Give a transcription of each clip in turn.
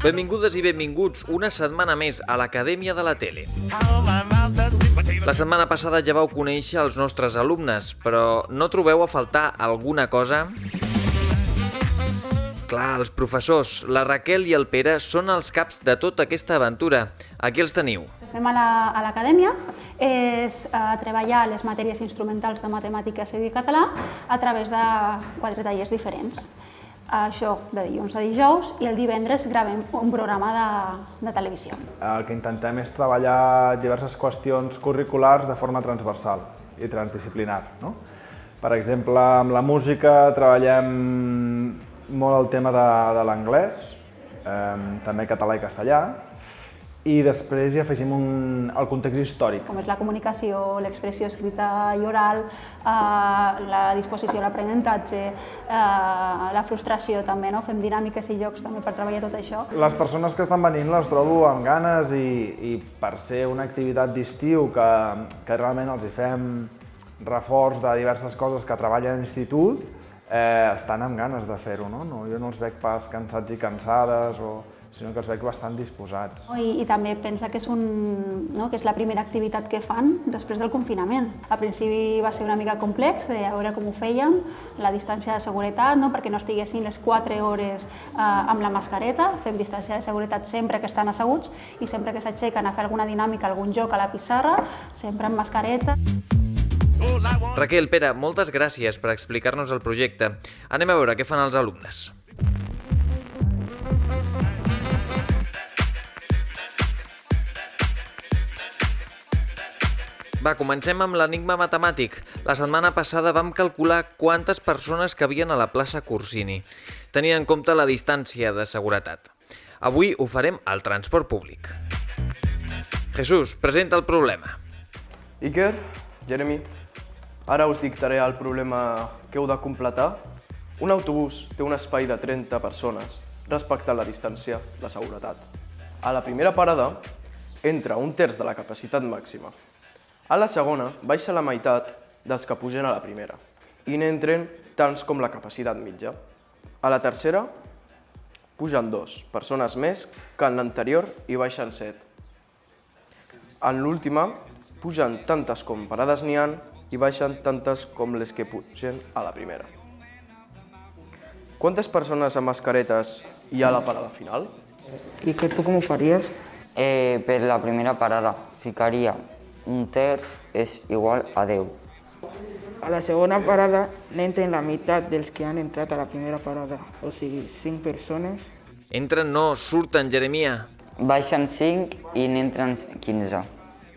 Benvingudes i benvinguts una setmana més a l'Acadèmia de la Tele. La setmana passada ja vau conèixer els nostres alumnes, però no trobeu a faltar alguna cosa? Clar, els professors, la Raquel i el Pere són els caps de tota aquesta aventura. Aquí els teniu. El que fem a l'acadèmia és treballar les matèries instrumentals de matemàtiques i català a través de 4 tallers diferents. Això de dilluns a dijous, i el divendres gravem un programa de televisió. El que intentem és treballar diverses qüestions curriculars de forma transversal i transdisciplinar. Per exemple, amb la música treballem molt el tema de l'anglès, també català i castellà, i després hi afegim el context històric. Com és la comunicació, l'expressió escrita i oral, la disposició a l'aprenentatge, la frustració també, fem dinàmiques i jocs també per treballar tot això. Les persones que estan venint les trobo amb ganes i per ser una activitat d'estiu que realment els hi fem reforç de diverses coses que treballen a l'institut, estan amb ganes de fer-ho. Jo no els veig pas cansats i cansades, sinó que els veig bastant disposats. I també pensa que és la primera activitat que fan després del confinament. Al principi va ser una mica complex de veure com ho fèiem, la distància de seguretat, perquè no estiguessin les 4 hores amb la mascareta. Fem distància de seguretat sempre que estan asseguts i sempre que s'aixequen a fer alguna dinàmica, algun joc a la pissarra, sempre amb mascareta. Raquel, Pere, moltes gràcies per explicar-nos el projecte. Anem a veure què fan els alumnes. Va, comencem amb l'enigma matemàtic. La setmana passada vam calcular quantes persones cabien a la plaça Corsini, tenint en compte la distància de seguretat. Avui ho farem al transport públic. Jesús, presenta el problema. Iker, Jeremy, ara us dictaré el problema que heu de completar. Un autobús té un espai de 30 persones respectant la distància de seguretat. A la primera parada entra 1/3 de la capacitat màxima. A la segona baixa la meitat dels que pugen a la primera i n'entren tants com la capacitat mitja. A la tercera pugen 2 persones més que en l'anterior i baixen 7. En l'última pugen tantes com parades n'hi ha i baixen tantes com les que pugen a la primera. Quantes persones amb mascaretes hi ha a la parada final? I que tu com ho faries? Per la primera parada ficaria 1/3 és igual a 10. A la segona parada n'entren la meitat dels que han entrat a la primera parada, o sigui, 5 persones. Entren no, surten, Jeremia. Baixen 5 i n'entren 15.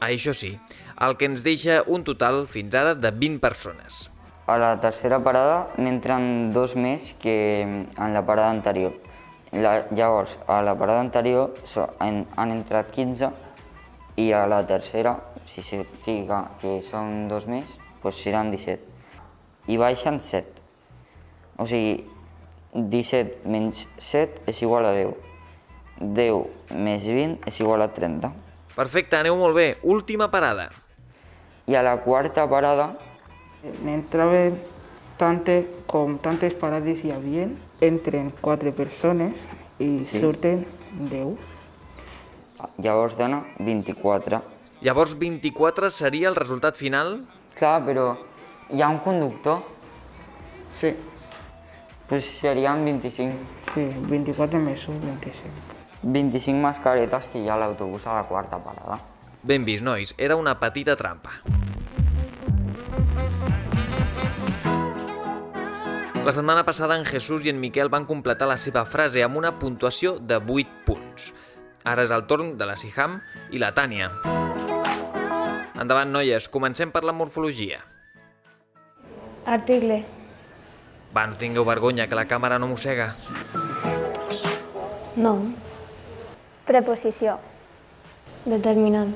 Això sí, el que ens deixa un total fins ara de 20 persones. A la tercera parada n'entren 2 més que en la parada anterior. Llavors, a la parada anterior han entrat 15 i a la tercera, si se fica que són 2 més, doncs seran 17. I baixen 7. O sigui, 17 menys 7 és igual a 10. 10 més 20 és igual a 30. Perfecte, aneu molt bé. Última parada. I a la quarta parada N'entraven tantes parades hi havia, entren 4 persones i surten 10. llavors dona 24. Llavors 24 seria el resultat final? Clar, però hi ha un conductor? Sí, Doncs serien 25. sí, 24 més 1, 25. 25 mascaretes que hi ha a l'autobús a la quarta parada. Ben vist, nois, era una petita trampa. La setmana passada en Jesús i en Miquel van completar la seva frase amb una puntuació de 8 punts. Ara és el torn de la Siham i la Tània. Endavant, noies, comencem per la morfologia. Article. Va, no tingueu vergonya, que la càmera no mossega. Nom. Preposició. Determinant.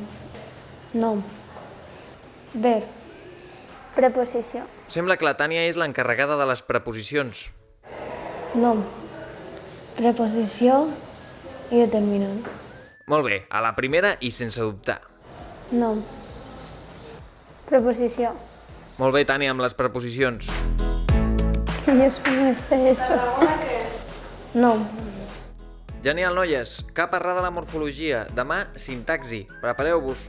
Nom. Verb. Preposició. Sembla que la Tània és l'encarregada de les preposicions. Nom. Preposició i determinant. Molt bé, a la primera i sense dubtar. Nom. Preposició. Molt bé, Tània, amb les preposicions. Yo no sé eso. Nom. Genial, noies! Cap errada a la morfologia. Demà, sintaxi. Prepareu-vos.